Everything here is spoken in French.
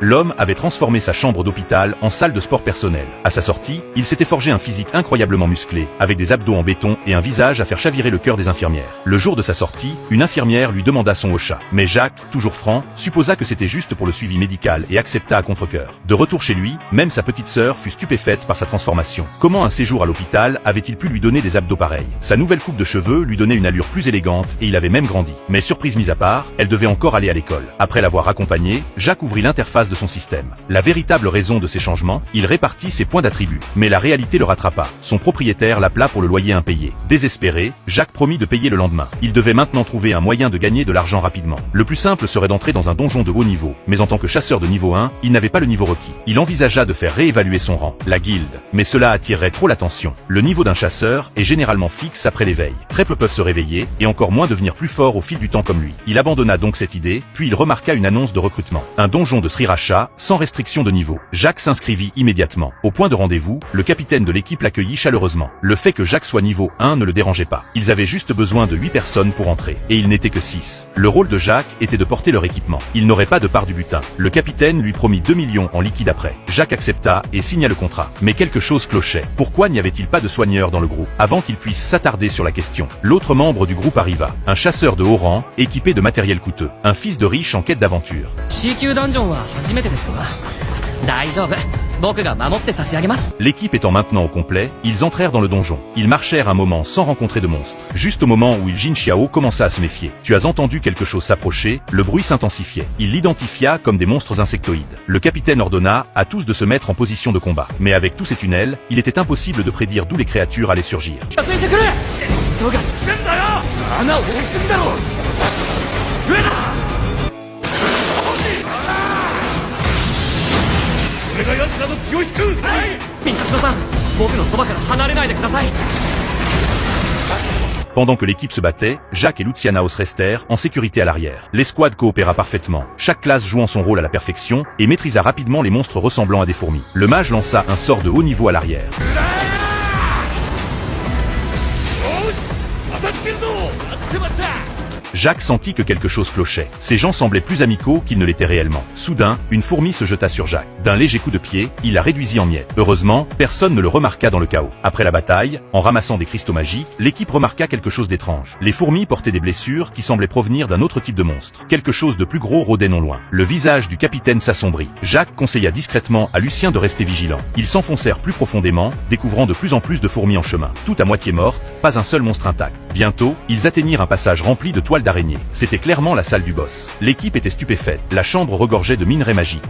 L'homme avait transformé sa chambre d'hôpital en salle de sport personnel. À sa sortie, il s'était forgé un physique incroyablement musclé, avec des abdos en béton et un visage à faire chavirer le cœur des infirmières. Le jour de sa sortie, une infirmière lui demanda son OSHA. Mais Jacques, toujours franc, supposa que c'était juste pour le suivi médical et accepta à contre-cœur. De retour chez lui, même sa petite sœur fut stupéfaite par sa transformation. Comment un séjour à l'hôpital avait-il pu lui donner des abdos pareils? Sa nouvelle coupe de cheveux lui donnait une allure plus élégante et il avait même grandi. Mais surprise mise à part, elle devait encore aller à l'école. Après l'avoir accompagnée, Jacques ouvrit l'interface de son système. La véritable raison de ces changements, il répartit ses points d'attribut. Mais la réalité le rattrapa. Son propriétaire l'appela pour le loyer impayé. Désespéré, Jacques promit de payer le lendemain. Il devait maintenant trouver un moyen de gagner de l'argent rapidement. Le plus simple serait d'entrer dans un donjon de haut niveau. Mais en tant que chasseur de niveau 1, il n'avait pas le niveau requis. Il envisagea de faire réévaluer son rang, la guilde. Mais cela attirerait trop l'attention. Le niveau d'un chasseur est généralement fixe après l'éveil. Très peu peuvent se réveiller, et encore moins devenir plus forts au fil du temps comme lui. Il abandonna donc cette idée, puis il remarqua une annonce de recrutement. Un donjon de Sriracha, sans restriction de niveau. Jacques s'inscrivit immédiatement. Au point de rendez-vous, le capitaine de l'équipe l'accueillit chaleureusement. Le fait que Jacques soit niveau 1 ne le dérangeait pas. Ils avaient juste besoin de 8 personnes pour entrer. Et ils n'étaient que 6. Le rôle de Jacques était de porter leur équipement. Il n'aurait pas de part du butin. Le capitaine lui promit 2 millions en liquide après. Jacques accepta et signa le contrat. Mais quelque chose clochait. Pourquoi n'y avait-il pas de soigneur dans le groupe? Avant qu'il puisse s'attarder sur la question, l'autre membre du groupe arriva. Un chasseur de haut rang, équipé de matériel coûteux. Un fils de riche en quête d'aventure. L'équipe étant maintenant au complet, ils entrèrent dans le donjon. Ils marchèrent un moment sans rencontrer de monstres. Juste au moment où Jin Xiao commença à se méfier. Tu as entendu quelque chose s'approcher, le bruit s'intensifiait. Il l'identifia comme des monstres insectoïdes. Le capitaine ordonna à tous de se mettre en position de combat. Mais avec tous ces tunnels, il était impossible de prédire d'où les créatures allaient surgir. Pendant que l'équipe se battait, Jacques et Lucianaos restèrent en sécurité à l'arrière. L'escouade coopéra parfaitement, chaque classe jouant son rôle à la perfection et maîtrisa rapidement les monstres ressemblant à des fourmis. Le mage lança un sort de haut niveau à l'arrière. Jacques sentit que quelque chose clochait. Ces gens semblaient plus amicaux qu'ils ne l'étaient réellement. Soudain, une fourmi se jeta sur Jacques. D'un léger coup de pied, il la réduisit en miettes. Heureusement, personne ne le remarqua dans le chaos. Après la bataille, en ramassant des cristaux magiques, l'équipe remarqua quelque chose d'étrange. Les fourmis portaient des blessures qui semblaient provenir d'un autre type de monstre. Quelque chose de plus gros rôdait non loin. Le visage du capitaine s'assombrit. Jacques conseilla discrètement à Lucien de rester vigilant. Ils s'enfoncèrent plus profondément, découvrant de plus en plus de fourmis en chemin. Toutes à moitié mortes, pas un seul monstre intact. Bientôt, ils atteignirent un passage rempli de toiles d'araignée. C'était clairement la salle du boss. L'équipe était stupéfaite. La chambre regorgeait de minerais magiques.